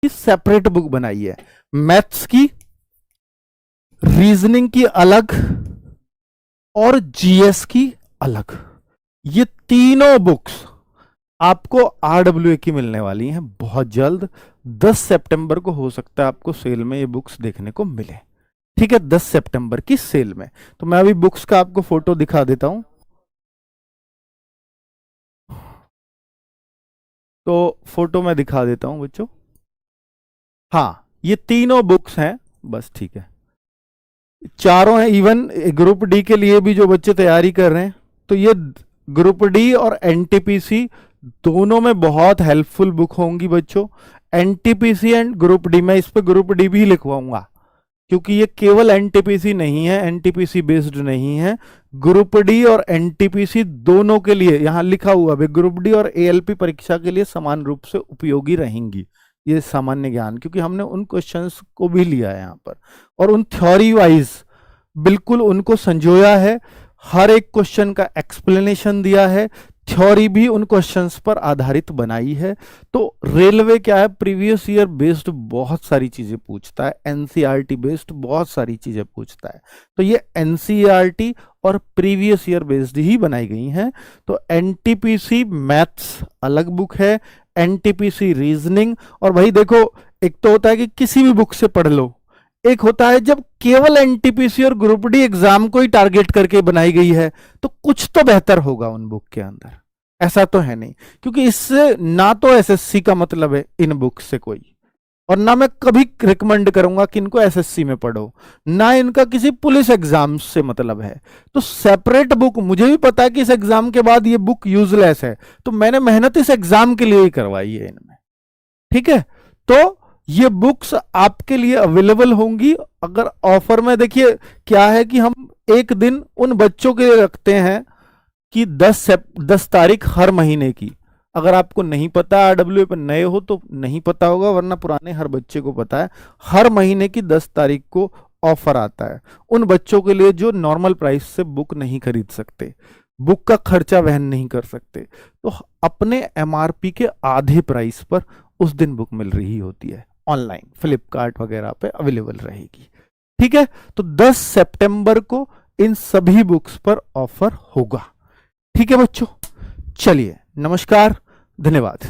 की separate book बनाई है, मैथ्स की, रीजनिंग की अलग और जीएस की अलग। ये तीनों बुक्स आपको आरडब्ल्यूए की मिलने वाली हैं बहुत जल्द। 10 सितंबर को हो सकता है आपको सेल में ये बुक्स देखने को मिले। ठीक है, 10 सितंबर की सेल में। तो मैं अभी बुक्स का आपको फोटो दिखा देता हूं। तो फोटो मैं दिखा देता हूं बच्चों। हाँ, ये तीनों बुक्स हैं बस। ठीक है, चारों हैं। इवन ग्रुप डी के लिए भी जो बच्चे तैयारी कर रहे हैं, तो ये ग्रुप डी और एनटीपीसी दोनों में बहुत हेल्पफुल बुक होंगी बच्चों। एनटीपीसी एंड ग्रुप डी, मैं इस पर ग्रुप डी भी लिखवाऊंगा क्योंकि ये केवल एनटीपीसी नहीं है, एनटीपीसी बेस्ड नहीं है। ग्रुप डी और एनटीपीसी दोनों के लिए यहां लिखा हुआ है, ग्रुप डी और एएलपी परीक्षा के लिए समान रूप से उपयोगी रहेंगी ये सामान्य ज्ञान, क्योंकि हमने उन क्वेश्चंस को भी लिया है यहां पर और उन थ्योरी वाइज बिल्कुल उनको संजोया है। हर एक क्वेश्चन का एक्सप्लेनेशन दिया है, थ्योरी भी उन क्वेश्चंस पर आधारित बनाई है। तो रेलवे क्या है, प्रीवियस ईयर बेस्ड बहुत सारी चीजें पूछता है, एनसीईआरटी बेस्ड बहुत सारी चीजें पूछता है। तो ये एनसीईआरटी और प्रीवियस ईयर बेस्ड ही बनाई गई हैं। तो एनटीपीसी मैथ्स अलग बुक है, एनटीपीसी रीजनिंग। और भाई देखो, एक तो होता है कि किसी भी बुक से पढ़ लो, एक होता है जब केवल एनटीपीसी और ग्रुप डी एग्जाम को ही टारगेट करके बनाई गई है, तो कुछ तो बेहतर होगा उन बुक के अंदर। ऐसा तो है नहीं, क्योंकि इससे ना तो एसएससी का मतलब है इन बुक से कोई, और ना मैं कभी रिकमेंड करूंगा कि इनको एसएससी में पढ़ो, ना इनका किसी पुलिस एग्जाम से मतलब है। तो सेपरेट बुक, मुझे भी पता है कि इस एग्जाम के बाद ये बुक यूजलेस है, तो मैंने मेहनत इस एग्जाम के लिए ही करवाई है इनमें। ठीक है, तो ये बुक्स आपके लिए अवेलेबल होंगी। अगर ऑफर में देखिए क्या है कि हम एक दिन उन बच्चों के लिए रखते हैं कि 10 तारीख हर महीने की। अगर आपको नहीं पता, आरडब्ल्यूए पर नए हो तो नहीं पता होगा, वरना पुराने हर बच्चे को पता है, हर महीने की 10 तारीख को ऑफर आता है उन बच्चों के लिए जो नॉर्मल प्राइस से बुक नहीं खरीद सकते, बुक का खर्चा वहन नहीं कर सकते। तो अपने एमआरपी के आधे प्राइस पर उस दिन बुक मिल रही होती है, ऑनलाइन फ्लिपकार्ट वगैरह पे अवेलेबल रहेगी। ठीक है, तो 10 सितंबर को इन सभी बुक्स पर ऑफर होगा। ठीक है बच्चों, चलिए नमस्कार, धन्यवाद।